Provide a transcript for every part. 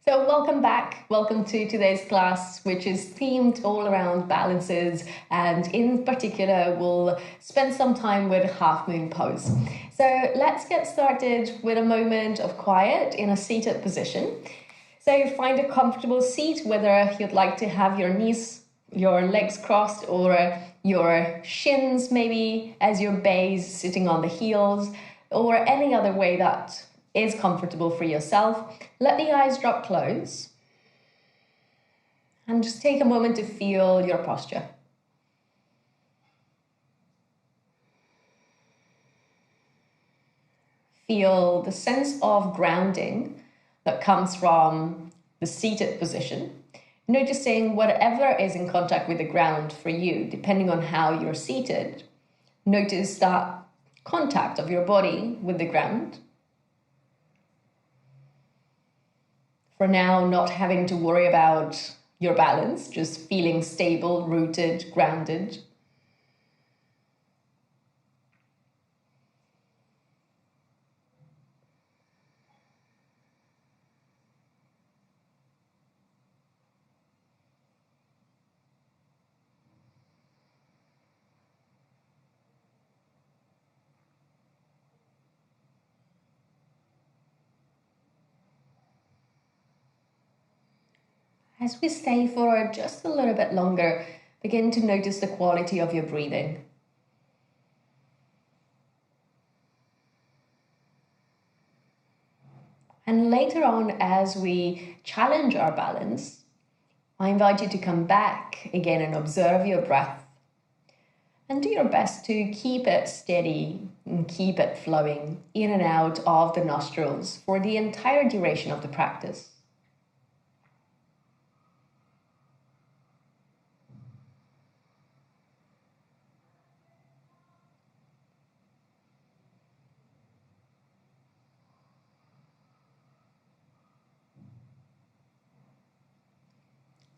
So welcome back. Welcome to today's class, which is themed all around balances, and in particular, we'll spend some time with half moon pose. So let's get started with a moment of quiet in a seated position. So find a comfortable seat, whether you'd like to have your knees, your legs crossed, or your shins maybe as your base sitting on the heels, or any other way that is comfortable for yourself. Let the eyes drop close and just take a moment to feel your posture. Feel the sense of grounding that comes from the seated position, noticing whatever is in contact with the ground for you, depending on how you're seated. Notice that contact of your body with the ground. For now, not having to worry about your balance, just feeling stable, rooted, grounded. As we stay for just a little bit longer, begin to notice the quality of your breathing. And later on, as we challenge our balance, I invite you to come back again and observe your breath. And do your best to keep it steady and keep it flowing in and out of the nostrils for the entire duration of the practice.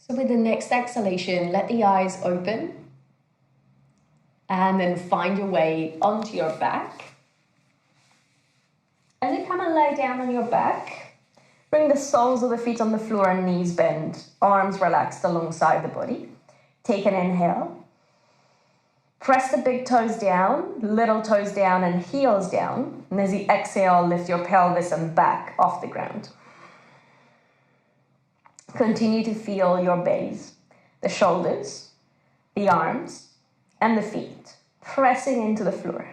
So with the next exhalation, let the eyes open and then find your way onto your back. As you come and lie down on your back, bring the soles of the feet on the floor and knees bent, arms relaxed alongside the body. Take an inhale. Press the big toes down, little toes down and heels down. And as you exhale, lift your pelvis and back off the ground. Continue to feel your base, the shoulders, the arms, and the feet pressing into the floor.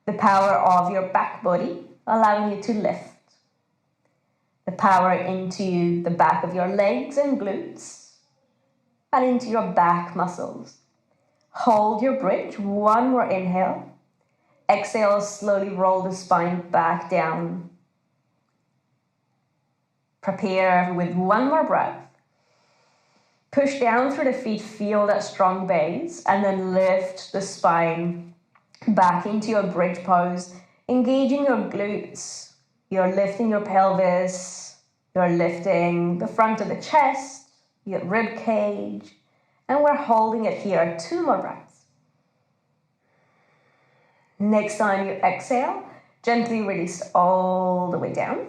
The power of your back body allowing you to lift. The power into the back of your legs and glutes and into your back muscles. Hold your bridge, one more inhale. Exhale, slowly roll the spine back down. Prepare with one more breath. Push down through the feet, feel that strong base, and then lift the spine back into your bridge pose, engaging your glutes. You're lifting your pelvis, you're lifting the front of the chest, your rib cage, and we're holding it here. 2 more breaths. Next time you exhale, gently release all the way down.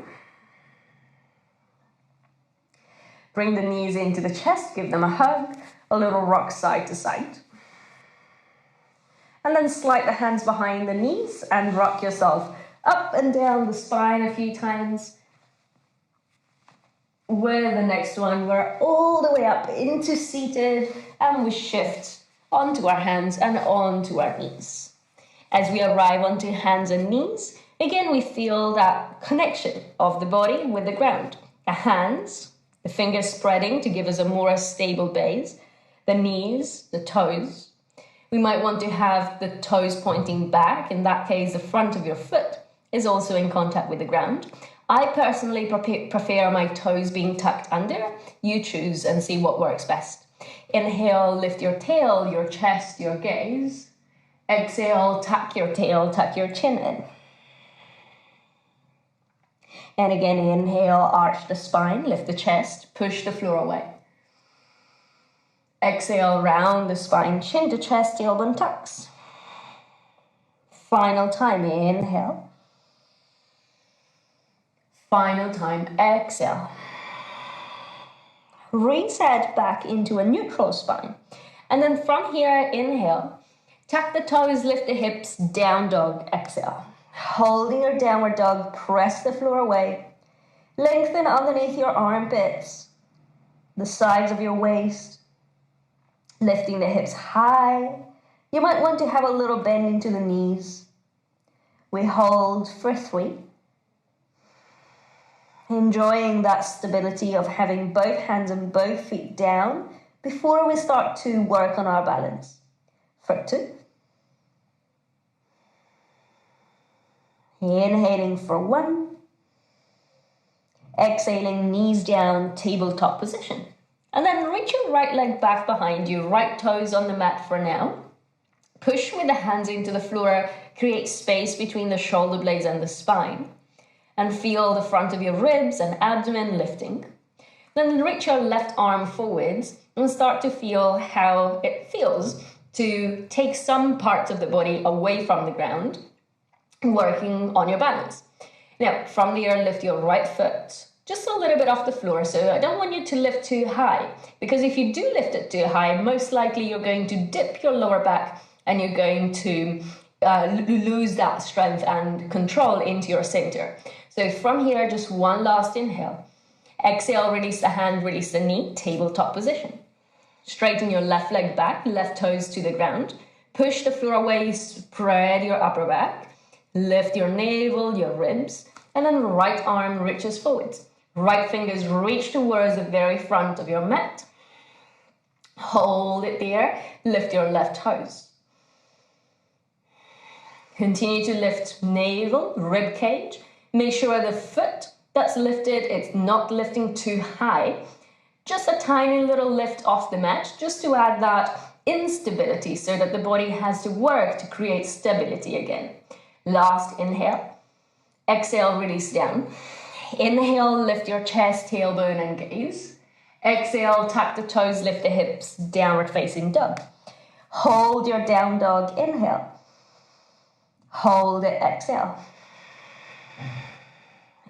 Bring the knees into the chest, give them a hug, a little rock side to side. And then slide the hands behind the knees and rock yourself up and down the spine a few times. With the next one, we're all the way up into seated and we shift onto our hands and onto our knees. As we arrive onto hands and knees, again we feel that connection of the body with the ground. The hands, the fingers spreading to give us a more stable base. The knees, the toes. We might want to have the toes pointing back. In that case, the front of your foot is also in contact with the ground. I personally prefer my toes being tucked under. You choose and see what works best. Inhale, lift your tail, your chest, your gaze. Exhale, tuck your tail, tuck your chin in. And again, inhale, arch the spine, lift the chest, push the floor away. Exhale, round the spine, chin to chest, tailbone tucks. Final time, inhale. Final time, exhale. reset back into a neutral spine. And then from here, inhale, tuck the toes, lift the hips, down dog, exhale. Holding your downward dog, press the floor away. Lengthen underneath your armpits, the sides of your waist, lifting the hips high. You might want to have a little bend into the knees. We hold for 3. Enjoying that stability of having both hands and both feet down before we start to work on our balance. For 2. Inhaling for 1. Exhaling, knees down, tabletop position. And then reach your right leg back behind you, right toes on the mat for now. Push with the hands into the floor, create space between the shoulder blades and the spine. And feel the front of your ribs and abdomen lifting. Then reach your left arm forwards and start to feel how it feels to take some parts of the body away from the ground, working on your balance. Now, from there, lift your right foot just a little bit off the floor. So I don't want you to lift too high, because if you do lift it too high, most likely you're going to dip your lower back and you're going to lose that strength and control into your center. So from here, just one last inhale. Exhale, release the hand, release the knee, tabletop position. Straighten your left leg back, left toes to the ground. Push the floor away, spread your upper back. Lift your navel, your ribs, and then right arm reaches forwards. Right fingers reach towards the very front of your mat. Hold it there, lift your left toes. Continue to lift navel, rib cage. Make sure the foot that's lifted, it's not lifting too high. Just a tiny little lift off the mat, just to add that instability so that the body has to work to create stability again. Last inhale. Exhale, release down. Inhale, lift your chest, tailbone, and gaze. Exhale, tuck the toes, lift the hips, downward facing dog. Hold your down dog, inhale. Hold it, exhale.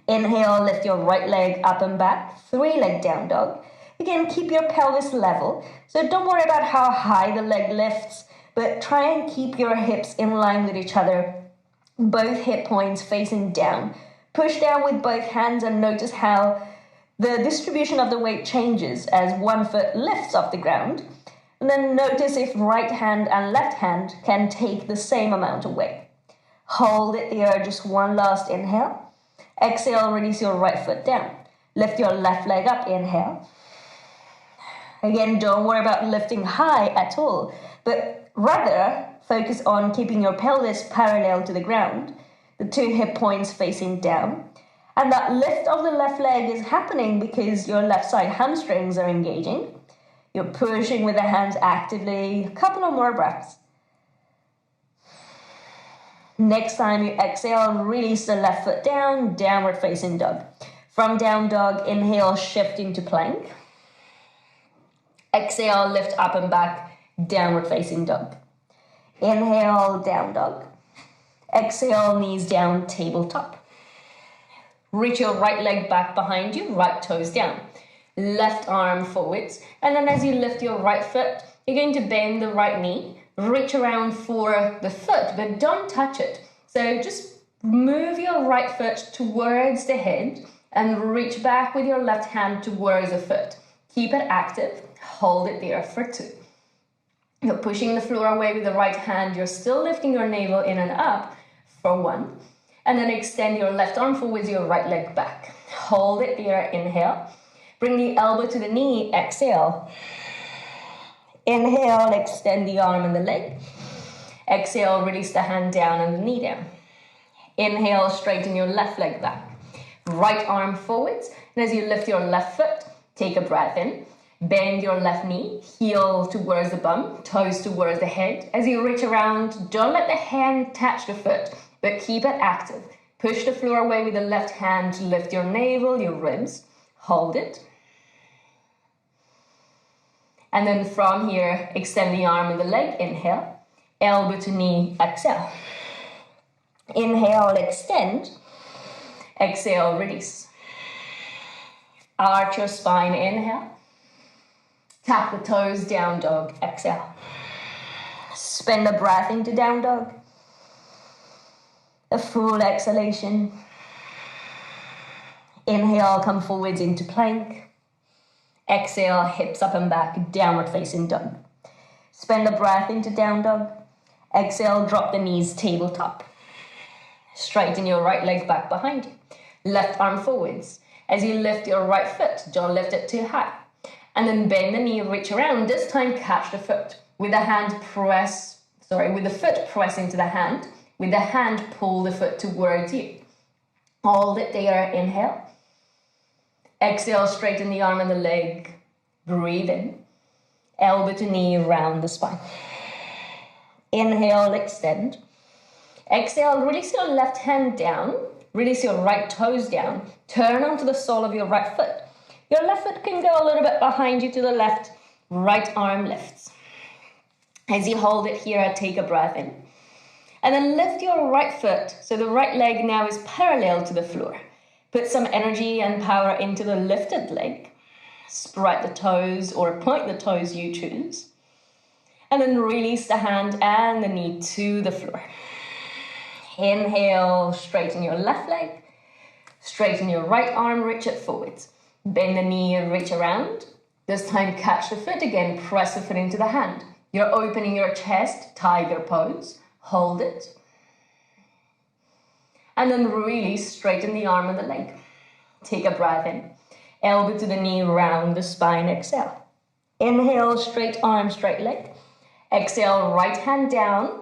Inhale, lift your right leg up and back, 3-leg down dog. Again, keep your pelvis level. So don't worry about how high the leg lifts, but try and keep your hips in line with each other. Both hip points facing down. Push down with both hands and notice how the distribution of the weight changes as one foot lifts off the ground. And then notice if right hand and left hand can take the same amount of weight. Hold it there, just one last inhale. Exhale, release your right foot down. Lift your left leg up, inhale. Again, don't worry about lifting high at all, but rather focus on keeping your pelvis parallel to the ground, the 2 hip points facing down. And that lift of the left leg is happening because your left side hamstrings are engaging. You're pushing with the hands actively. A couple of more breaths. Next time you exhale, release the left foot down, downward facing dog. From down dog, inhale, shift into plank. Exhale, lift up and back, downward facing dog. Inhale, down dog. Exhale, knees down, tabletop. Reach your right leg back behind you, right toes down. Left arm forwards. And then as you lift your right foot, you're going to bend the right knee. Reach around for the foot, but don't touch it. So just move your right foot towards the head and reach back with your left hand towards the foot. Keep it active. Hold it there for 2. You're pushing the floor away with the right hand. You're still lifting your navel in and up for 1. And then extend your left arm forwards, your right leg back. Hold it there, inhale. Bring the elbow to the knee, exhale. Inhale, extend the arm and the leg. Exhale, release the hand down and the knee down. Inhale, straighten your left leg back. Right arm forwards. And as you lift your left foot, take a breath in. Bend your left knee, heel towards the bum, toes towards the head. As you reach around, don't let the hand touch the foot, but keep it active. Push the floor away with the left hand to lift your navel, your ribs. Hold it. And then from here, extend the arm and the leg. Inhale. Elbow to knee. Exhale. Inhale, extend. Exhale, release. Arch your spine. Inhale. Tap the toes, down dog, exhale. Spin the breath into down dog. A full exhalation. Inhale, come forwards into plank. Exhale, hips up and back, downward facing dog. Spin the breath into down dog. Exhale, drop the knees, tabletop. Straighten your right leg back behind you. Left arm forwards. As you lift your right foot, don't lift it too high. And then bend the knee, reach around. This time, catch the foot. With the foot press into the hand. With the hand, pull the foot towards you. Hold it there, inhale. Exhale, straighten the arm and the leg. Breathe in. Elbow to knee around the spine. Inhale, extend. Exhale, release your left hand down. Release your right toes down. Turn onto the sole of your right foot. Your left foot can go a little bit behind you to the left. Right arm lifts. As you hold it here, take a breath in. And then lift your right foot. So the right leg now is parallel to the floor. Put some energy and power into the lifted leg. Spread the toes or point the toes you choose. And then release the hand and the knee to the floor. Inhale, straighten your left leg. Straighten your right arm, reach it forwards. Bend the knee and reach around. This time catch the foot again, press the foot into the hand. You're opening your chest, tiger pose. Hold it. And then release, straighten the arm and the leg. Take a breath in. Elbow to the knee, round the spine, exhale. Inhale, straight arm, straight leg. Exhale, right hand down.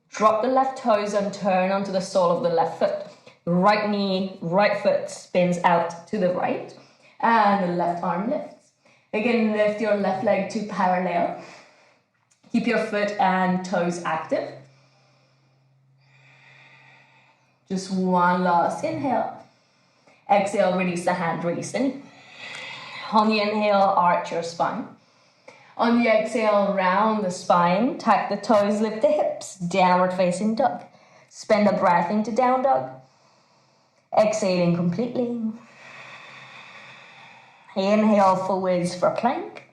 Drop the left toes and turn onto the sole of the left foot. Right knee, right foot spins out to the right. And the left arm lifts. Again, lift your left leg to parallel. Keep your foot and toes active. Just one last inhale. Exhale, release the hand, release the knee. On the inhale, arch your spine. On the exhale, round the spine, tuck the toes, lift the hips, downward facing dog. Spin the breath into down dog. Exhaling completely. Inhale forwards for plank.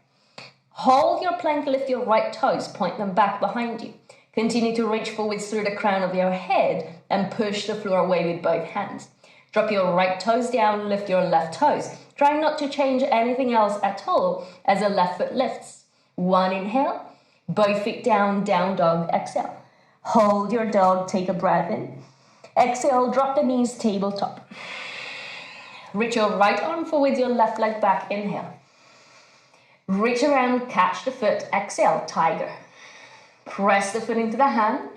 Hold your plank, lift your right toes, point them back behind you. Continue to reach forwards through the crown of your head and push the floor away with both hands. Drop your right toes down, lift your left toes. Try not to change anything else at all as the left foot lifts. One inhale, both feet down, down dog, exhale. Hold your dog, take a breath in. Exhale, drop the knees, tabletop. Reach your right arm forwards, your left leg back, inhale. Reach around, catch the foot, exhale, tiger. Press the foot into the hand.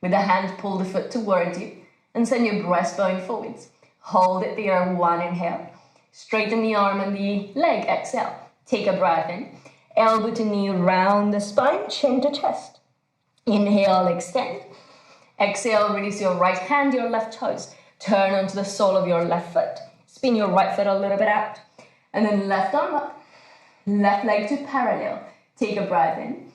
With the hand, pull the foot towards you and send your breastbone forwards. Hold it there, one inhale. Straighten the arm and the leg, exhale. Take a breath in. Elbow to knee, round the spine, chin to chest. Inhale, extend. Exhale, release your right hand, your left toes. Turn onto the sole of your left foot. Spin your right foot a little bit out. And then left arm up. Left leg to parallel. Take a breath in.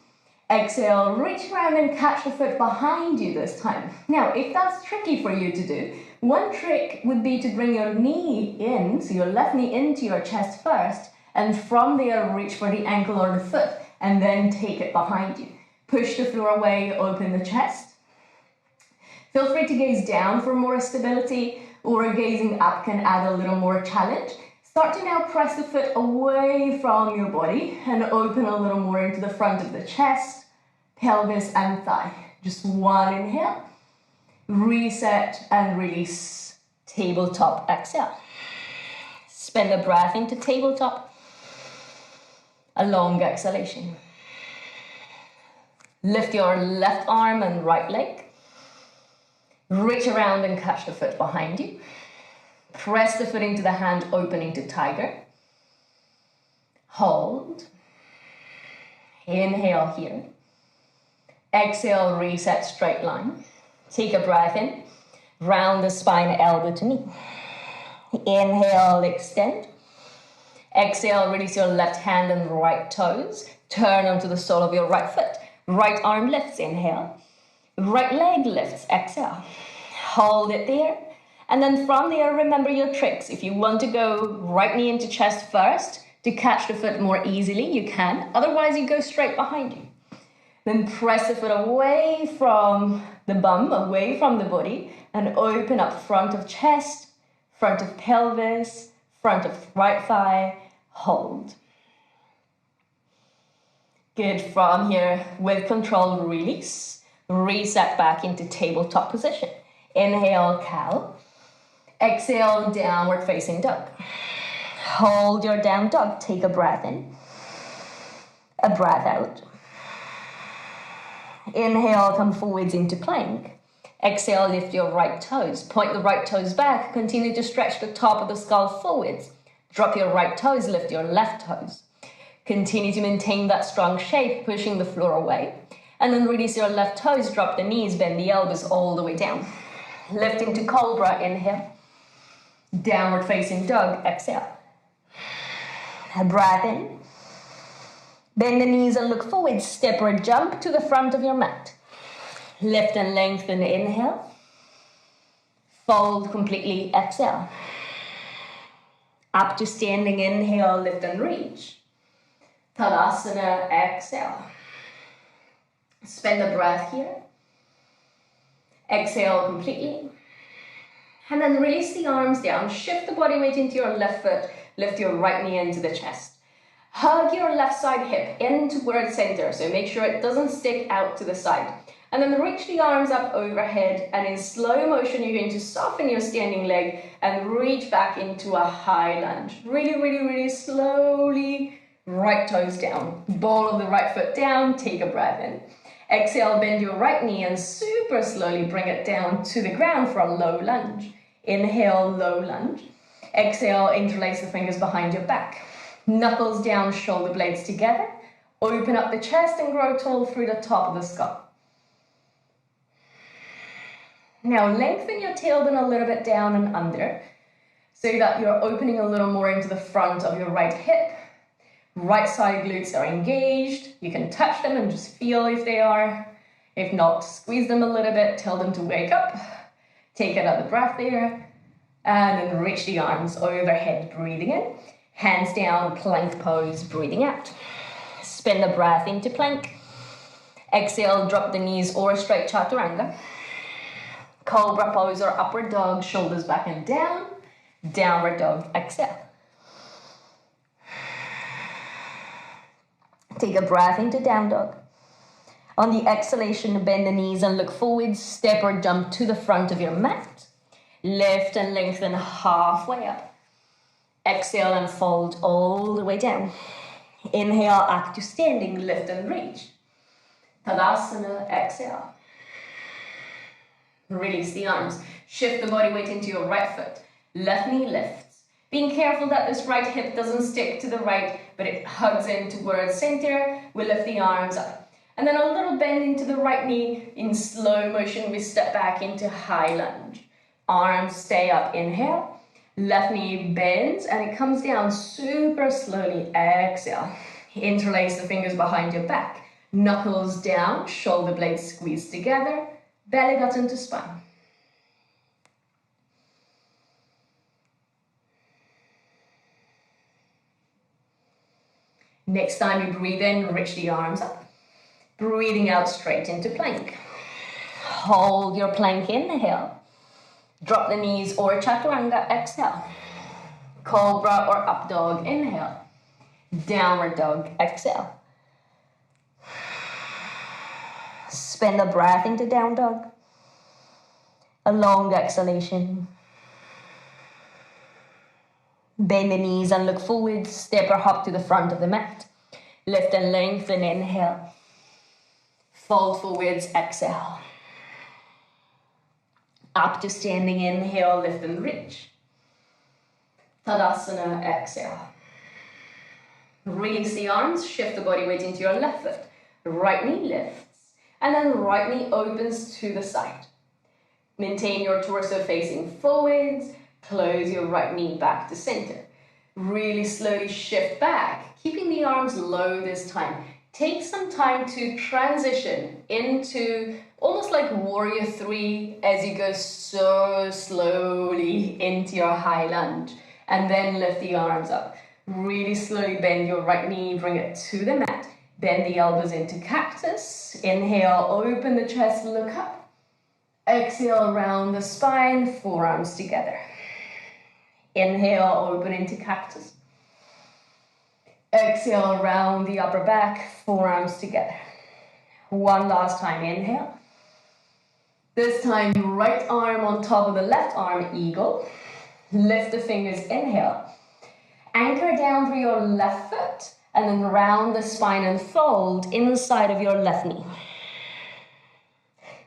Exhale, reach around and catch the foot behind you this time. Now, if that's tricky for you to do, one trick would be to bring your knee in, so your left knee into your chest first, and from there reach for the ankle or the foot, and then take it behind you. Push the floor away, open the chest. Feel free to gaze down for more stability, or gazing up can add a little more challenge. Start to now press the foot away from your body and open a little more into the front of the chest, pelvis and thigh. Just one inhale. Reset and release. Tabletop, exhale. Spin the breath into tabletop. A long exhalation. Lift your left arm and right leg. Reach around and catch the foot behind you. Press the foot into the hand, opening to tiger. Hold. Inhale here. Exhale, reset, straight line. Take a breath in. Round the spine, elbow to knee. Inhale, extend. Exhale, release your left hand and right toes. Turn onto the sole of your right foot. Right arm lifts, inhale. Right leg lifts, exhale. Hold it there. And then from there, remember your tricks. If you want to go right knee into chest first, To catch the foot more easily, you can. Otherwise, you go straight behind you. Then press the foot away from the bum, away from the body, and open up front of chest, front of pelvis, front of right thigh, hold. Good. From here, with control, release. Reset back into tabletop position. Inhale, cow. Exhale, downward facing dog. Hold your down dog. Take a breath in. A breath out. Inhale, come forwards into plank. Exhale, lift your right toes. Point the right toes back. Continue to stretch the top of the skull forwards. Drop your right toes, lift your left toes. Continue to maintain that strong shape, pushing the floor away. And then release your left toes, drop the knees, bend the elbows all the way down. Lift into cobra, inhale. Downward facing dog, exhale. A breath in. Bend the knees and look forward. Step or jump to the front of your mat. Lift and lengthen, inhale. Fold completely, exhale. Up to standing, inhale, lift and reach. Tadasana, exhale. Spend a breath here. Exhale completely. And then release the arms down. Shift the body weight into your left foot. Lift your right knee into the chest. Hug your left side hip in towards center. So make sure it doesn't stick out to the side. And then reach the arms up overhead. And in slow motion, you're going to soften your standing leg and reach back into a high lunge. Really, really, really slowly. Right toes down. Ball of the right foot down. Take a breath in. Exhale, bend your right knee and super slowly bring it down to the ground for a low lunge. Inhale, low lunge. Exhale, interlace the fingers behind your back. Knuckles down, shoulder blades together. Open up the chest and grow tall through the top of the skull. Now lengthen your tailbone a little bit down and under so that you're opening a little more into the front of your right hip. Right side glutes are engaged. You can touch them and just feel if they are. If not, squeeze them a little bit, tell them to wake up. Take another breath there. And then reach the arms overhead, breathing in. Hands down, plank pose, breathing out. Spin the breath into plank. Exhale, drop the knees or straight chaturanga. Cobra pose or upward dog, shoulders back and down. Downward dog, exhale. Take a breath into down dog. On the exhalation, bend the knees and look forward. Step or jump to the front of your mat. Lift and lengthen halfway up. Exhale and fold all the way down. Inhale, up to standing, lift and reach. Tadasana, exhale. Release the arms. Shift the body weight into your right foot. Left knee lifts. Being careful that this right hip doesn't stick to the right, but it hugs in towards center. We lift the arms up. And then a little bend into the right knee. In slow motion, we step back into high lunge. Arms stay up, inhale. Left knee bends and it comes down super slowly. Exhale. Interlace the fingers behind your back. Knuckles down, shoulder blades squeeze together. Belly button to spine. Next time you breathe in, reach the arms up. Breathing out straight into plank. Hold your plank, inhale. Drop the knees or chaturanga, exhale. Cobra or up dog, inhale. Downward dog, exhale. Spin the breath into down dog. A long exhalation. Bend the knees and look forward. Step or hop to the front of the mat. Lift and lengthen, inhale. Fold forwards, exhale. Up to standing, inhale, lift and reach. Tadasana, exhale. Release the arms, shift the body weight into your left foot. Right knee lifts, and then right knee opens to the side. Maintain your torso facing forwards. Close your right knee back to center. Really slowly shift back, keeping the arms low this time. Take some time to transition into almost like warrior 3 as you go so slowly into your high lunge. And then lift the arms up. Really slowly bend your right knee, bring it to the mat. Bend the elbows into cactus. Inhale, open the chest, look up. Exhale, round the spine, forearms together. Inhale, open into cactus. Exhale, round the upper back, forearms together. One last time, inhale. This time, right arm on top of the left arm, eagle. Lift the fingers, inhale. Anchor down through your left foot, and then round the spine and fold inside of your left knee.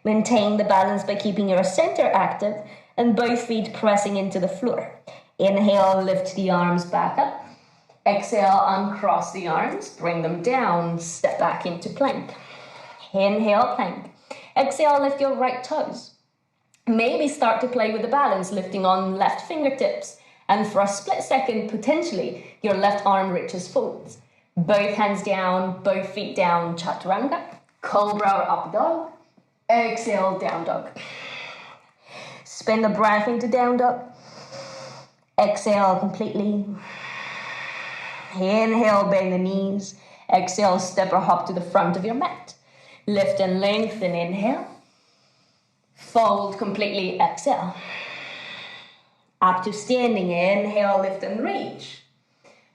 Maintain the balance by keeping your center active and both feet pressing into the floor. Inhale, lift the arms back up. Exhale, uncross the arms, bring them down, step back into plank. Inhale, plank. Exhale, lift your right toes. Maybe start to play with the balance, lifting on left fingertips. And for a split second, potentially, your left arm reaches forwards. Both hands down, both feet down, chaturanga. Cobra or up dog. Exhale, down dog. Spin the breath into down dog. Exhale completely. Inhale, bend the knees. Exhale, step or hop to the front of your mat. Lift and lengthen, inhale. Fold completely, exhale. Up to standing, inhale, lift and reach.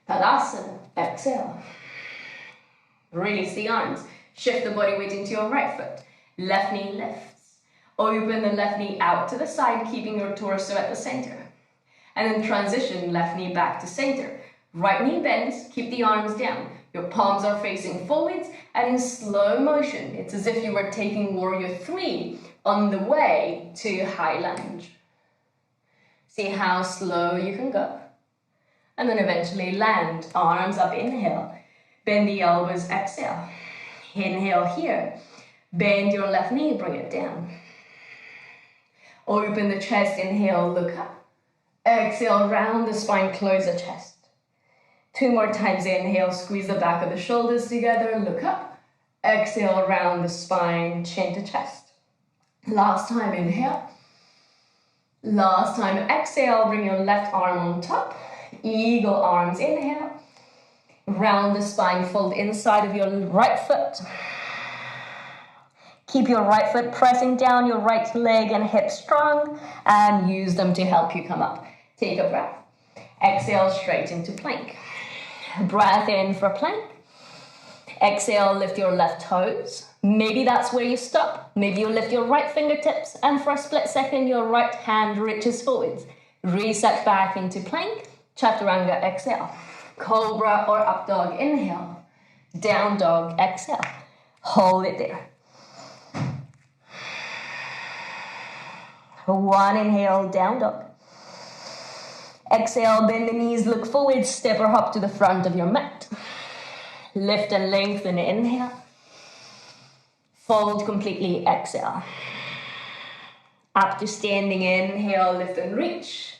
Tadasana, exhale. Release the arms. Shift the body weight into your right foot. Left knee lifts. Open the left knee out to the side, keeping your torso at the center. And then transition left knee back to center. Right knee bends, keep the arms down. Your palms are facing forwards, and in slow motion, it's as if you were taking warrior 3 on the way to high lunge. See how slow you can go. And then eventually land, arms up, inhale. Bend the elbows, exhale. Inhale here. Bend your left knee, bring it down. Open the chest, inhale, look up. Exhale, round the spine, close the chest. 2 more times, inhale, squeeze the back of the shoulders together, look up. Exhale, round the spine, chin to chest. Last time, inhale. Last time, exhale, bring your left arm on top. Eagle arms, inhale. Round the spine, fold inside of your right foot. Keep your right foot pressing down your right leg and hip strong, and use them to help you come up. Take a breath. Exhale, straight into plank. Breath in for plank. Exhale, lift your left toes. Maybe that's where you stop. Maybe you lift your right fingertips, and for a split second, your right hand reaches forwards. Reset back into plank. Chaturanga, exhale. Cobra or up dog, inhale. Down dog, exhale. Hold it there. 1 inhale, down dog. Exhale, bend the knees, look forward, step or hop to the front of your mat. Lift and lengthen, inhale. Fold completely, exhale. Up to standing, inhale, lift and reach.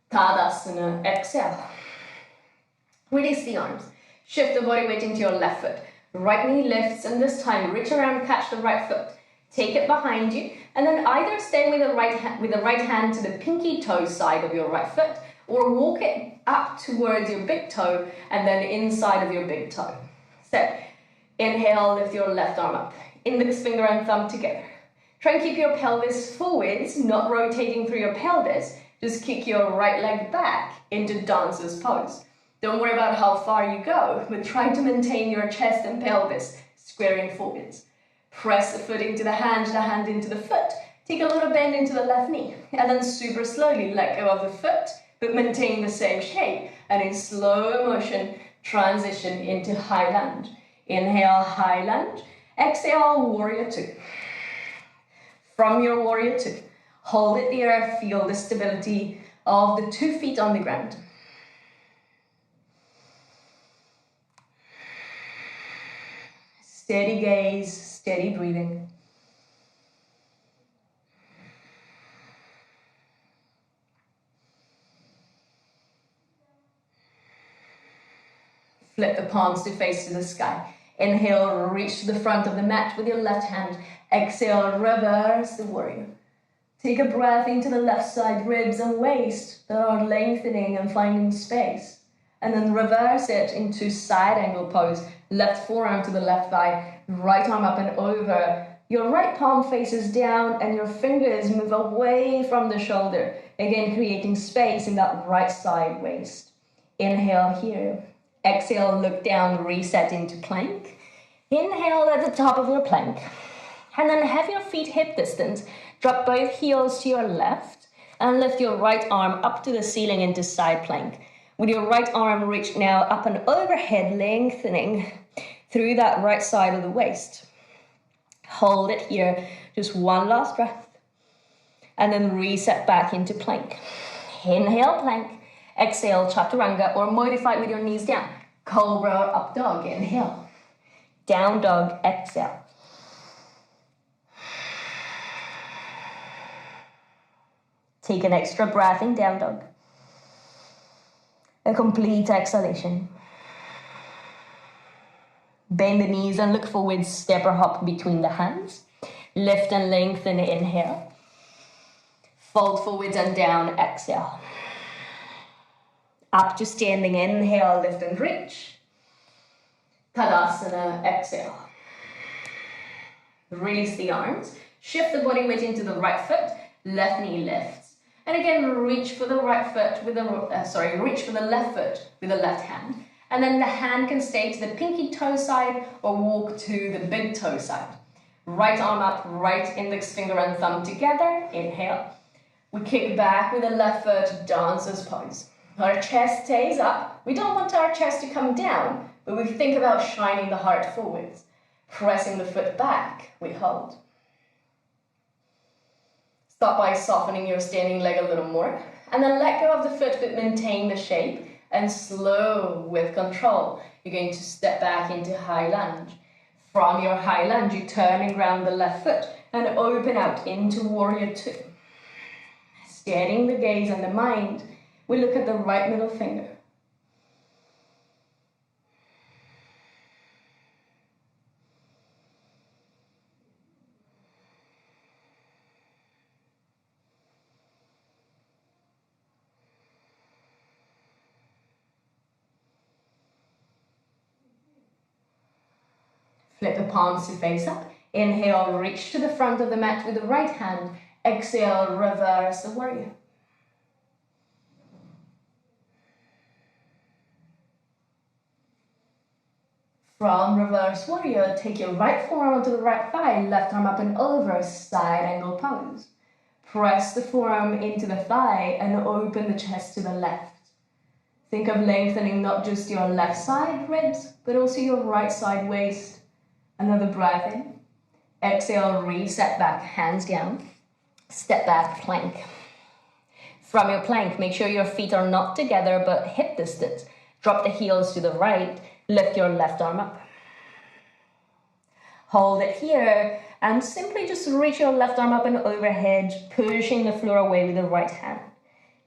Tadasana, exhale. Release the arms. Shift the body weight into your left foot. Right knee lifts, and this time reach around, catch the right foot. Take it behind you, and then either stand with the right hand to the pinky toe side of your right foot, or walk it up towards your big toe, and then inside of your big toe. So, inhale, lift your left arm up. Index finger and thumb together. Try and keep your pelvis forwards, not rotating through your pelvis. Just kick your right leg back into dancer's pose. Don't worry about how far you go, but try to maintain your chest and pelvis squaring forwards. Press the foot into the hand into the foot. Take a little bend into the left knee, and then super slowly let go of the foot, but maintain the same shape. And in slow motion, transition into high lunge. Inhale, high lunge. Exhale, warrior 2. From your warrior 2, hold it there, feel the stability of the 2 feet on the ground. Steady gaze, steady breathing. Flip the palms to face to the sky. Inhale, reach to the front of the mat with your left hand. Exhale, reverse the warrior. Take a breath into the left side, ribs and waist that are lengthening and finding space. and then reverse it into side angle pose. Left forearm to the left thigh, right arm up and over. Your right palm faces down and your fingers move away from the shoulder. Again, creating space in that right side waist. Inhale here. Exhale, look down, reset into plank. Inhale at the top of your plank. And then have your feet hip distance. Drop both heels to your left and lift your right arm up to the ceiling into side plank. With your right arm reach now up and overhead, lengthening through that right side of the waist. Hold it here, just one last breath. And then reset back into plank. Inhale, plank. Exhale, chaturanga, or modify with your knees down. Cobra or up dog, inhale. Down dog, exhale. Take an extra breath in down dog. A complete exhalation. Bend the knees and look forward, step or hop between the hands. Lift and lengthen, inhale. Fold forwards and down, exhale. Up to standing, inhale, lift and reach. Tadasana, exhale. Release the arms. Shift the body weight into the right foot. Left knee lifts. And again, reach for the right foot with the, reach for the left foot with the left hand. And then the hand can stay to the pinky toe side or walk to the big toe side. Right arm up, right index finger and thumb together. Inhale. We kick back with the left foot, dancer's pose. Our chest stays up. We don't want our chest to come down, but we think about shining the heart forwards. Pressing the foot back, we hold. Start by softening your standing leg a little more. And then let go of the foot, but maintain the shape. And slow with control, you're going to step back into high lunge. From your high lunge, you turn and ground the left foot and open out into warrior two. Steadying the gaze and the mind, we look at the right middle finger. Flip the palms to face up. Inhale, reach to the front of the mat with the right hand. Exhale, reverse the warrior. From reverse warrior, take your right forearm onto the right thigh, left arm up and over, side angle pose. Press the forearm into the thigh and open the chest to the left. Think of lengthening not just your left side ribs, but also your right side waist. Another breath in. Exhale, reset back, hands down. Step back, plank. From your plank, make sure your feet are not together but hip distance. Drop the heels to the right, lift your left arm up. Hold it here and simply just reach your left arm up and overhead, pushing the floor away with the right hand.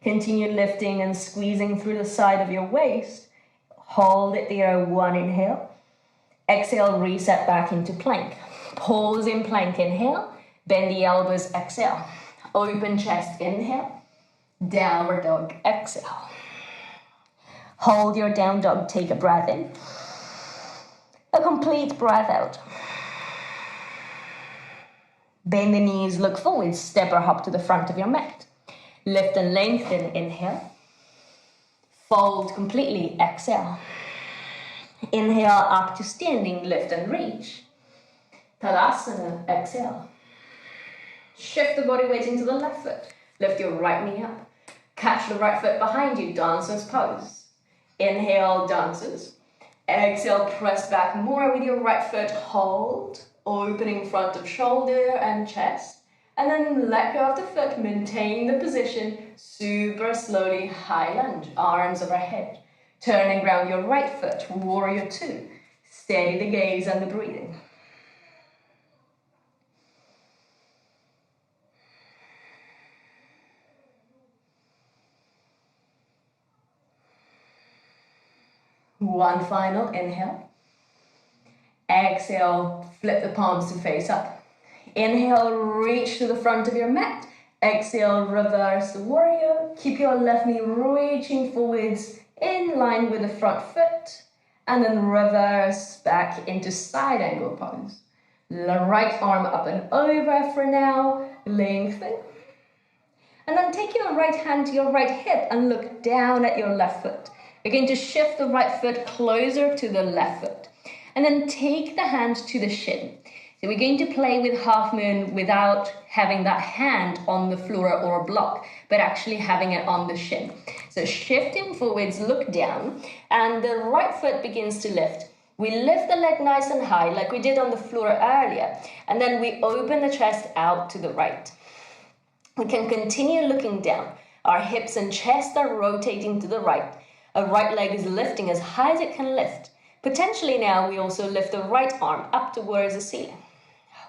Continue lifting and squeezing through the side of your waist. Hold it there, one inhale. Exhale, reset back into plank. Pause in plank, inhale. Bend the elbows, exhale. Open chest, inhale. Downward dog, exhale. Hold your down dog, take a breath in. A complete breath out. Bend the knees, look forward, step or hop to the front of your mat. Lift and lengthen, inhale. Fold completely, exhale. Inhale up to standing, lift and reach. Tadasana, exhale. Shift the body weight into the left foot. Lift your right knee up. Catch the right foot behind you, dancer's pose. Inhale, dancers. Exhale, press back more with your right foot. Hold, opening front of shoulder and chest. And then let go of the foot, maintain the position. Super slowly, high lunge, arms overhead. Turn and ground your right foot, warrior two. Steady the gaze and the breathing. One final inhale. Exhale, flip the palms to face up. Inhale, reach to the front of your mat. Exhale, reverse the warrior. Keep your left knee reaching forwards. in line with the front foot, and then reverse back into side angle pose. The right arm up and over for now, lengthen. And then take your right hand to your right hip and look down at your left foot. You're going to shift the right foot closer to the left foot. And then take the hand to the shin. So we're going to play with half moon without having that hand on the floor or block, but actually having it on the shin. So shifting forwards, look down, and the right foot begins to lift. We lift the leg nice and high, like we did on the floor earlier, and then we open the chest out to the right. We can continue looking down. Our hips and chest are rotating to the right. Our right leg is lifting as high as it can lift. Potentially now we also lift the right arm up towards the ceiling.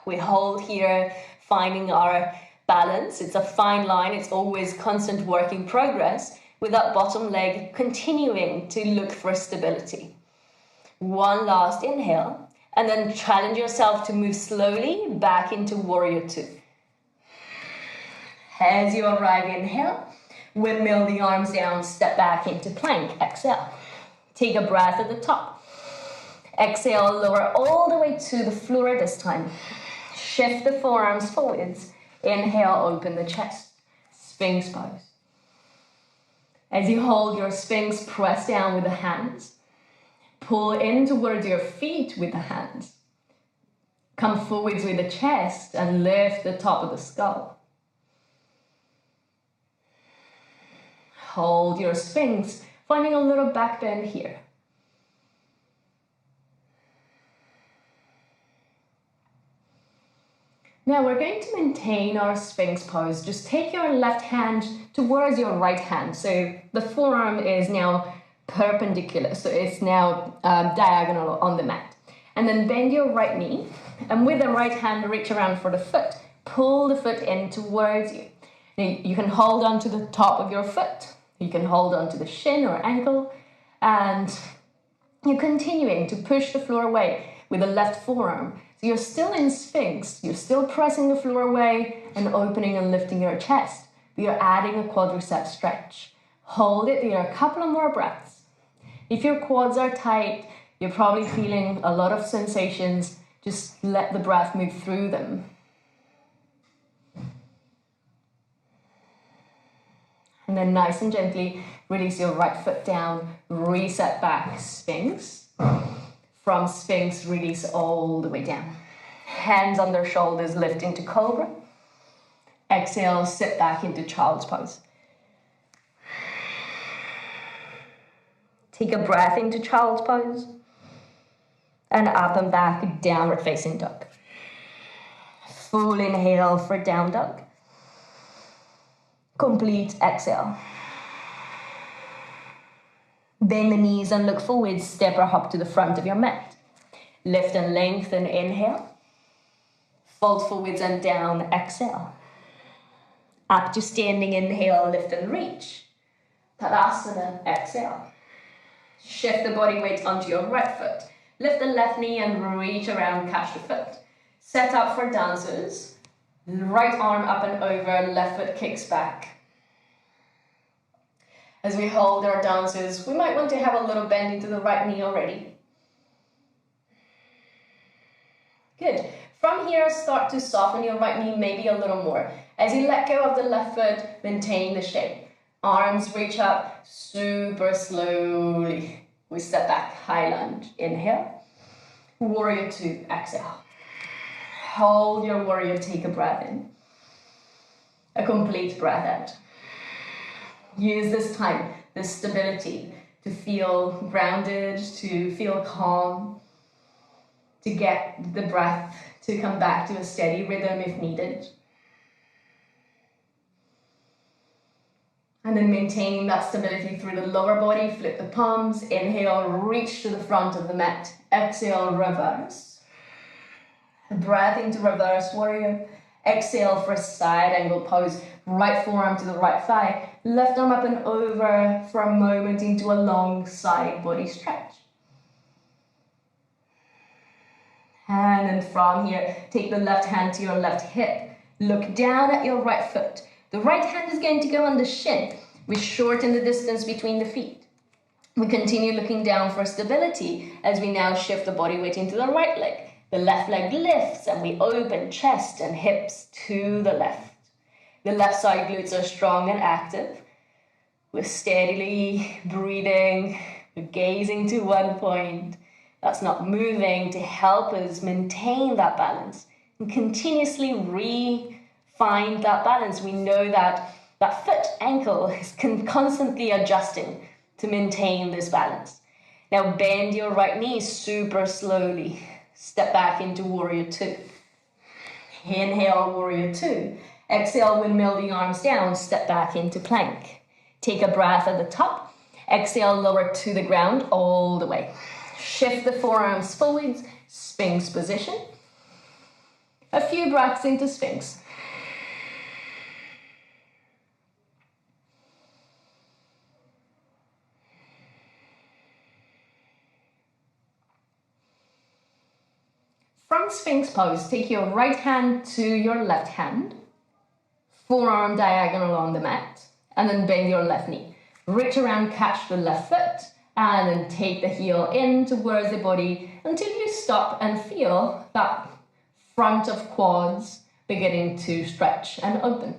We hold here, finding our balance. It's a fine line. It's always constant work in progress, with that bottom leg continuing to look for stability. One last inhale, and then challenge yourself to move slowly back into warrior two. As you arrive, inhale, windmill the arms down, step back into plank, exhale. Take a breath at the top. Exhale, lower all the way to the floor this time. Shift the forearms forwards. Inhale, open the chest. Sphinx pose. As you hold your Sphinx, press down with the hands. Pull in towards your feet with the hands. Come forwards with the chest and lift the top of the skull. Hold your Sphinx, finding a little back bend here. Now we're going to maintain our Sphinx pose. Just take your left hand towards your right hand. So the forearm is now perpendicular, so it's now diagonal on the mat. And then bend your right knee, and with the right hand, reach around for the foot. Pull the foot in towards you. Now, you can hold on to the top of your foot. You can hold on to the shin or ankle, and you're continuing to push the floor away with the left forearm. So you're still in Sphinx. You're still pressing the floor away and opening and lifting your chest. But you're adding a quadricep stretch. Hold it here a couple of more breaths. If your quads are tight, you're probably feeling a lot of sensations. Just let the breath move through them. And then nice and gently release your right foot down, reset back, Sphinx. From Sphinx, release all the way down. Hands under shoulders, lift into Cobra. Exhale, sit back into Child's Pose. Take a breath into Child's Pose. And up and back, Downward Facing Dog. Full inhale for Down Dog. Complete exhale. Bend the knees and look forward, step or hop to the front of your mat. Lift and lengthen, inhale. Fold forwards and down, exhale. Up to standing, inhale, lift and reach. Tadasana, exhale. Shift the body weight onto your right foot. Lift the left knee and reach around, catch the foot. Set up for dancers. Right arm up and over, left foot kicks back. As we hold our dancers, we might want to have a little bend into the right knee already. Good. From here, start to soften your right knee maybe a little more. As you let go of the left foot, maintain the shape. Arms reach up super slowly. We step back, high lunge. Inhale. Warrior two, exhale. Hold your warrior, take a breath in. A complete breath out. Use this time, this stability, to feel grounded, to feel calm, to get the breath to come back to a steady rhythm if needed. And then maintaining that stability through the lower body, flip the palms, inhale, reach to the front of the mat, exhale, reverse. Breath into reverse warrior. Exhale for side angle pose. Right forearm to the right thigh. Left arm up and over for a moment into a long side body stretch. And then from here, take the left hand to your left hip. Look down at your right foot. The right hand is going to go on the shin. We shorten the distance between the feet. We continue looking down for stability as we now shift the body weight into the right leg. The left leg lifts and we open chest and hips to the left. The left side glutes are strong and active. We're steadily breathing, we're gazing to one point. That's not moving to help us maintain that balance and continuously refine that balance. We know that that foot ankle is constantly adjusting to maintain this balance. Now bend your right knee super slowly. Step back into warrior two. Inhale, warrior two. Exhale, windmill the arms down, step back into plank. Take a breath at the top. Exhale, lower to the ground all the way. Shift the forearms forwards, Sphinx position. A few breaths into Sphinx. From Sphinx Pose, take your right hand to your left hand, forearm diagonal on the mat, and then bend your left knee. Reach around, catch the left foot, and then take the heel in towards the body until you stop and feel that front of quads beginning to stretch and open.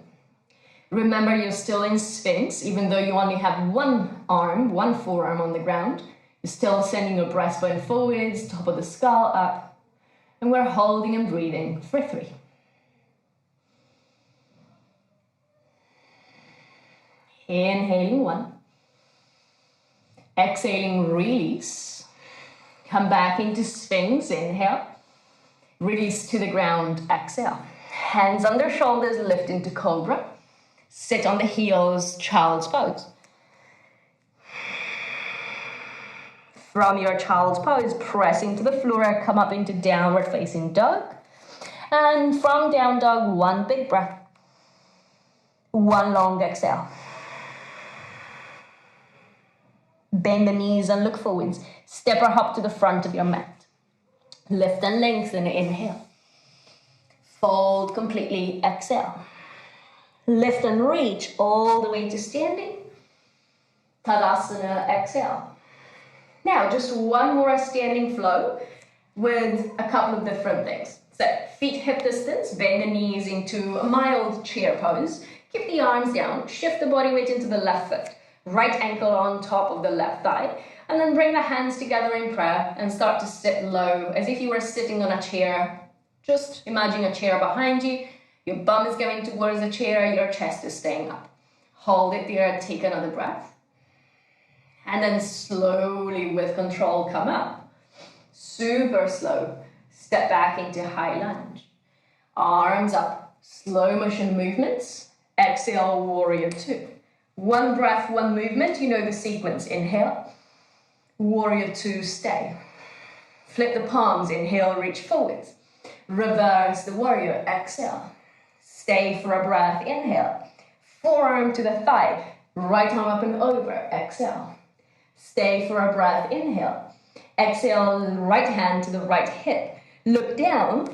Remember, you're still in Sphinx, even though you only have one forearm on the ground. You're still sending your breastbone forwards, top of the skull up. And we're holding and breathing for 3. Inhaling 1. Exhaling, release. Come back into Sphinx, inhale. Release to the ground, exhale. Hands under shoulders, lift into cobra. Sit on the heels, child's pose. From your child's pose, press into the floor, come up into downward facing dog. And from down dog, 1 big breath, 1 long exhale. Bend the knees and look forwards. Step or hop to the front of your mat. Lift and lengthen, inhale. Fold completely, exhale. Lift and reach all the way to standing. Tadasana, exhale. Now, just one more standing flow with a couple of different things. So, feet hip distance, bend the knees into a mild chair pose. Keep the arms down, shift the body weight into the left foot. Right ankle on top of the left thigh. And then bring the hands together in prayer and start to sit low, as if you were sitting on a chair. Just imagine a chair behind you. Your bum is going towards the chair, your chest is staying up. Hold it there, take another breath. And then slowly, with control, come up. Super slow. Step back into high lunge. Arms up. Slow motion movements. Exhale, warrior two. 1 breath, 1 movement. You know the sequence. Inhale. Warrior two, stay. Flip the palms. Inhale, reach forwards. Reverse the warrior. Exhale. Stay for a breath. Inhale. Forearm to the thigh. Right arm up and over. Exhale. Stay for a breath, inhale. Exhale, right hand to the right hip. Look down,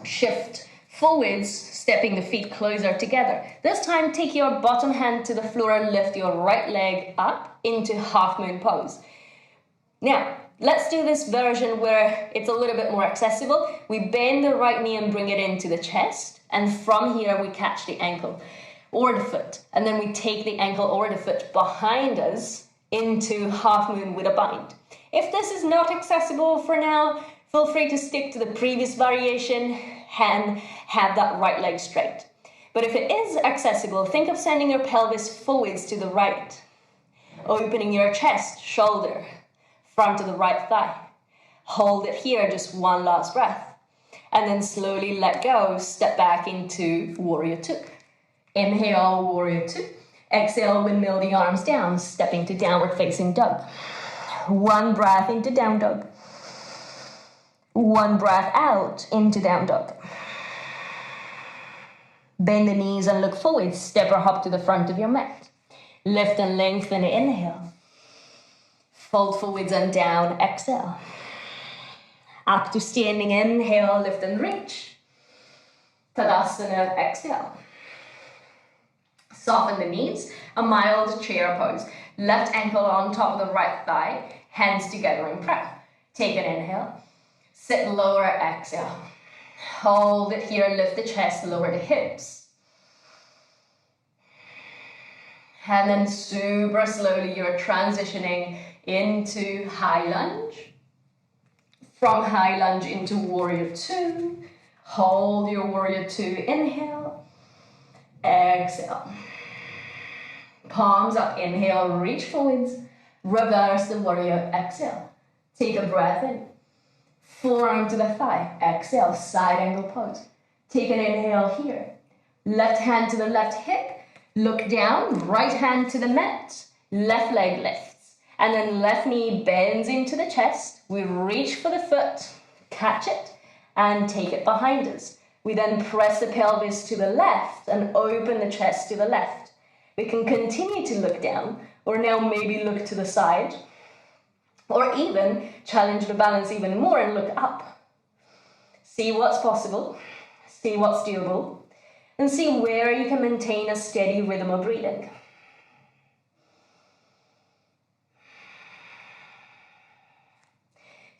shift forwards, stepping the feet closer together. This time, take your bottom hand to the floor and lift your right leg up into half moon pose. Now, let's do this version where it's a little bit more accessible. We bend the right knee and bring it into the chest. And from here, we catch the ankle or the foot. And then we take the ankle or the foot behind us into half moon with a bind. If this is not accessible for now, feel free to stick to the previous variation and have that right leg straight. But if it is accessible, think of sending your pelvis forwards to the right, opening your chest, shoulder, front of the right thigh. Hold it here, just 1 last breath. And then slowly let go, step back into warrior two. Inhale, warrior two. Exhale, windmill the arms down, stepping to downward facing dog. 1 breath into down dog. 1 breath out into down dog. Bend the knees and look forward. Step or hop to the front of your mat. Lift and lengthen, inhale. Fold forwards and down, exhale. Up to standing, inhale, lift and reach. Tadasana, exhale. Soften the knees, a mild chair pose. Left ankle on top of the right thigh, hands together in prayer. Take an inhale, sit lower, exhale. Hold it here, lift the chest, lower the hips. And then super slowly you're transitioning into high lunge. From high lunge into warrior two. Hold your warrior two, inhale, exhale. Palms up, inhale, reach forwards. Reverse the warrior, exhale. Take a breath in. Forearm to the thigh, exhale, side angle pose. Take an inhale here. Left hand to the left hip, look down, right hand to the mat, left leg lifts. And then left knee bends into the chest. We reach for the foot, catch it, and take it behind us. We then press the pelvis to the left and open the chest to the left. We can continue to look down, or now maybe look to the side, or even challenge the balance even more and look up. See what's possible, see what's doable, and see where you can maintain a steady rhythm of breathing.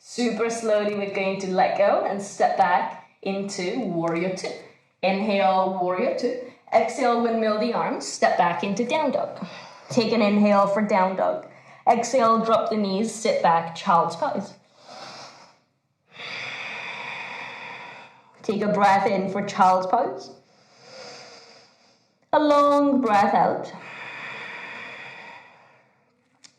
Super slowly, we're going to let go and step back into warrior two. Inhale, warrior two. Exhale, windmill the arms, step back into down dog. Take an inhale for down dog. Exhale, drop the knees, sit back, child's pose. Take a breath in for child's pose. A long breath out.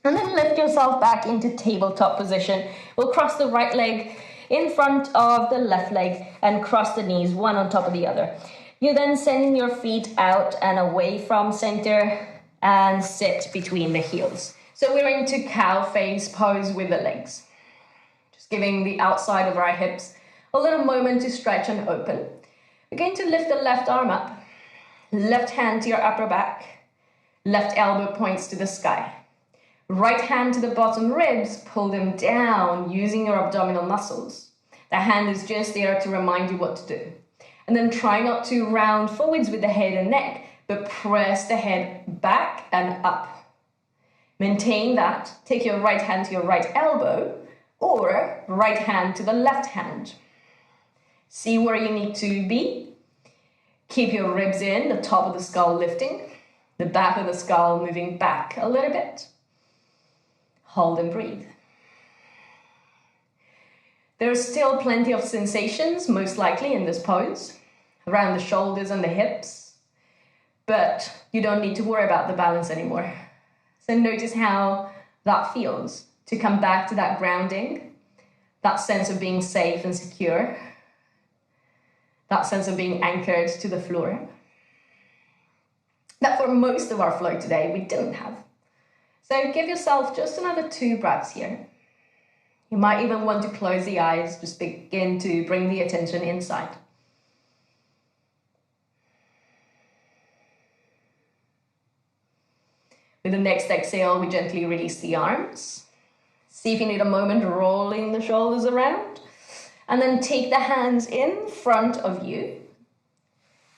And then lift yourself back into tabletop position. We'll cross the right leg in front of the left leg and cross the knees one on top of the other. You're then sending your feet out and away from center and sit between the heels. So we're into cow face pose with the legs. Just giving the outside of our hips a little moment to stretch and open. We're going to lift the left arm up, left hand to your upper back, left elbow points to the sky. Right hand to the bottom ribs, pull them down using your abdominal muscles. The hand is just there to remind you what to do. And then try not to round forwards with the head and neck, but press the head back and up. Maintain that. Take your right hand to your right elbow or right hand to the left hand. See where you need to be. Keep your ribs in, the top of the skull lifting, the back of the skull moving back a little bit. Hold and breathe. There's still plenty of sensations, most likely in this pose, around the shoulders and the hips, but you don't need to worry about the balance anymore. So notice how that feels, to come back to that grounding, that sense of being safe and secure, that sense of being anchored to the floor, that for most of our flow today we don't have. So give yourself just another 2 breaths here. You might even want to close the eyes, just begin to bring the attention inside. With the next exhale, we gently release the arms. See if you need a moment rolling the shoulders around. And then take the hands in front of you.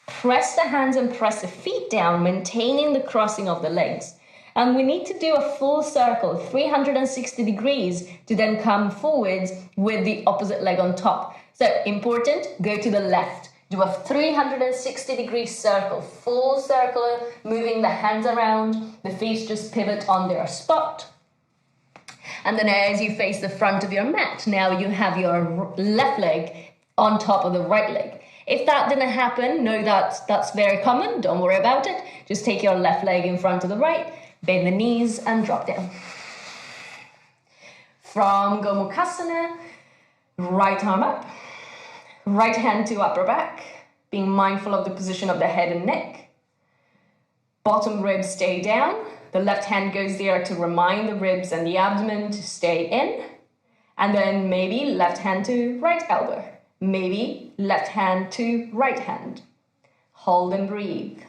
Press the hands and press the feet down, maintaining the crossing of the legs. And we need to do a full circle, 360 degrees, to then come forwards with the opposite leg on top. So important, go to the left. Do a 360-degree circle, full circle, moving the hands around. The feet just pivot on their spot. And then as you face the front of your mat, now you have your left leg on top of the right leg. If that didn't happen, know that that's very common. Don't worry about it. Just take your left leg in front of the right. Bend the knees and drop down. From Gomukhasana, right arm up, right hand to upper back, being mindful of the position of the head and neck. Bottom ribs stay down. The left hand goes there to remind the ribs and the abdomen to stay in. And then maybe left hand to right elbow. Maybe left hand to right hand. Hold and breathe.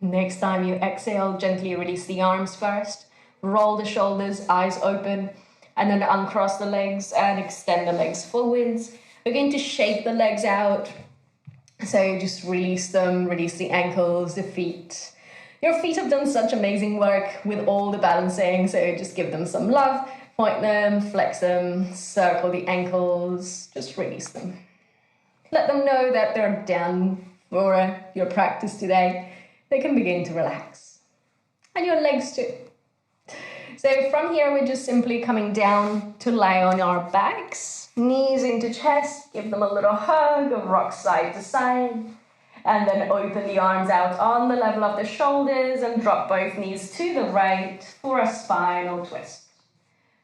Next time you exhale, gently release the arms first. Roll the shoulders, eyes open, and then uncross the legs and extend the legs forwards. We're going to shake the legs out. So just release them, release the ankles, the feet. Your feet have done such amazing work with all the balancing, so just give them some love. Point them, flex them, circle the ankles, just release them. Let them know that they're done for your practice today. They can begin to relax. And your legs too. So from here, we're just simply coming down to lie on our backs, knees into chest, give them a little hug, rock side to side, and then open the arms out on the level of the shoulders and drop both knees to the right for a spinal twist.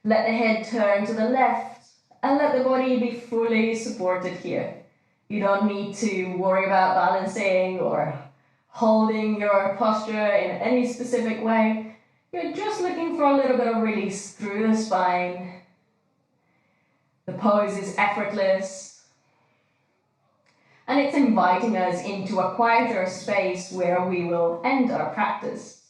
Let the head turn to the left and let the body be fully supported here. You don't need to worry about balancing or holding your posture in any specific way. You're just looking for a little bit of release through the spine. The pose is effortless. And it's inviting us into a quieter space where we will end our practice.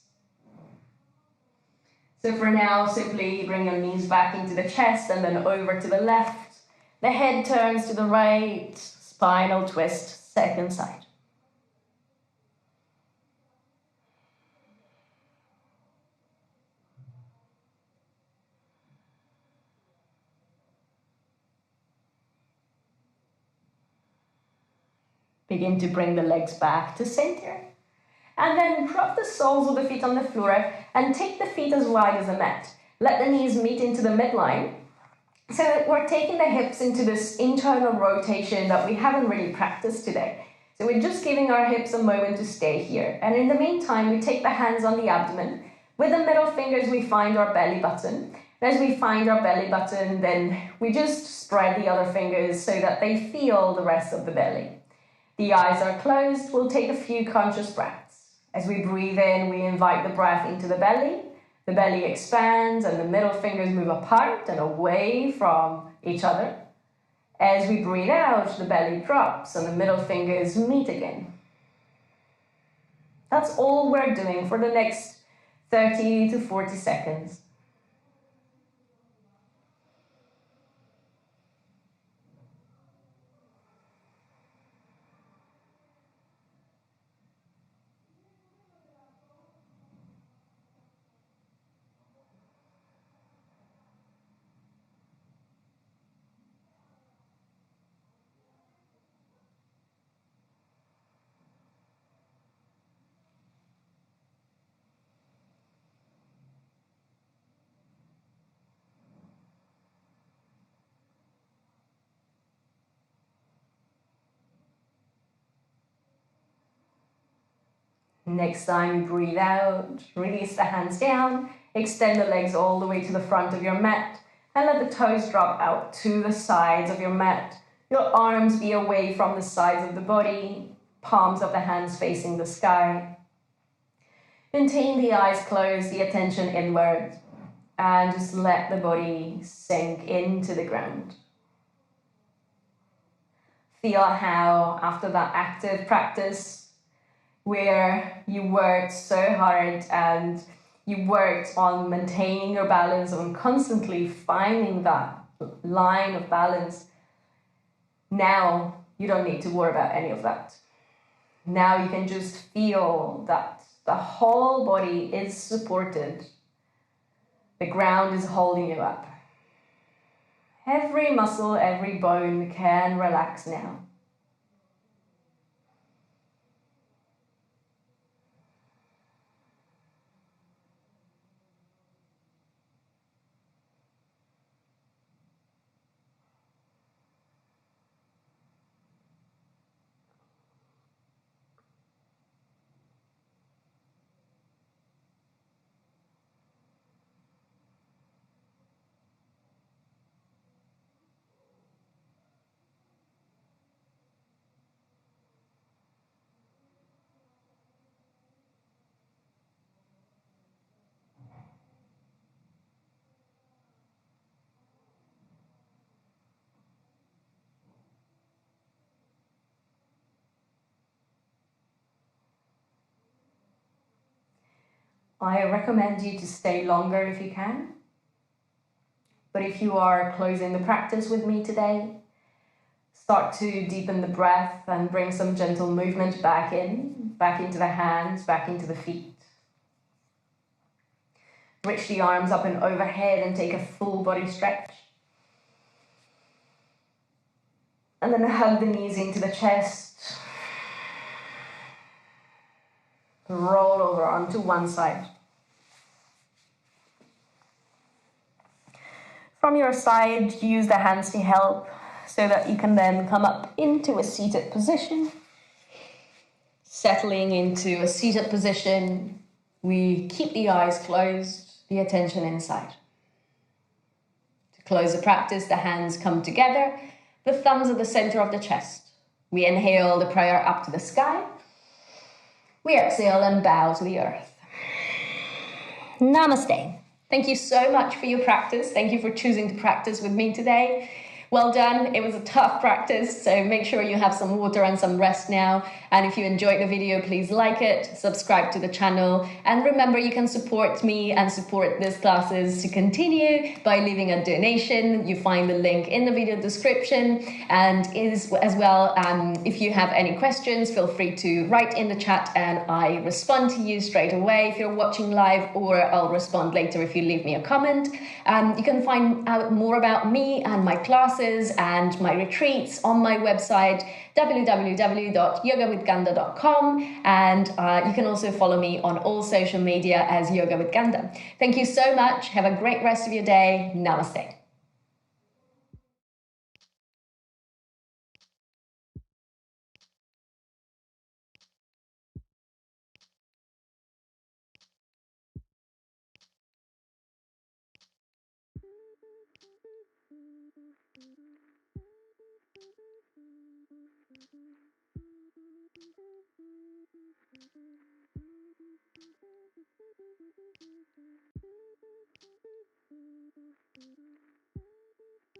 So for now, simply bring your knees back into the chest and then over to the left. The head turns to the right, spinal twist, second side. Begin to bring the legs back to center. And then drop the soles of the feet on the floor and take the feet as wide as the mat. Let the knees meet into the midline. So that we're taking the hips into this internal rotation that we haven't really practiced today. So we're just giving our hips a moment to stay here. And in the meantime, we take the hands on the abdomen. With the middle fingers, we find our belly button. And as we find our belly button, then we just spread the other fingers so that they feel the rest of the belly. The eyes are closed. We'll take a few conscious breaths. As we breathe in, we invite the breath into the belly. The belly expands and the middle fingers move apart and away from each other. As we breathe out, the belly drops and the middle fingers meet again. That's all we're doing for the next 30 to 40 seconds. Next time you breathe out, release the hands down, extend the legs all the way to the front of your mat, and let the toes drop out to the sides of your mat. Your arms be away from the sides of the body, palms of the hands facing the sky. Maintain the eyes closed, the attention inward, and just let the body sink into the ground. Feel how, after that active practice, where you worked so hard and you worked on maintaining your balance, on constantly finding that line of balance, now you don't need to worry about any of that. Now you can just feel that the whole body is supported. The ground is holding you up. Every muscle, every bone can relax now. I recommend you to stay longer if you can. But if you are closing the practice with me today, start to deepen the breath and bring some gentle movement back into the hands, back into the feet. Reach the arms up and overhead and take a full body stretch. And then hug the knees into the chest. Roll over onto one side. From your side, use the hands to help so that you can then come up into a seated position. Settling into a seated position, we keep the eyes closed, the attention inside. To close the practice, the hands come together, the thumbs at the center of the chest. We inhale the prayer up to the sky. We exhale and bow to the earth. Namaste. Thank you so much for your practice. Thank you for choosing to practice with me today. Well done. It was a tough practice, so make sure you have some water and some rest now. And if you enjoyed the video, please like it, subscribe to the channel, and remember you can support me and support these classes to continue by leaving a donation. You find the link in the video description, and as well, if you have any questions, feel free to write in the chat and I respond to you straight away if you're watching live, or I'll respond later if you leave me a comment. You can find out more about me and my classes and my retreats on my website www.yogawithgandha.com, and you can also follow me on all social media as Yoga with Gandha. Thank you so much. Have a great rest of your day. Namaste.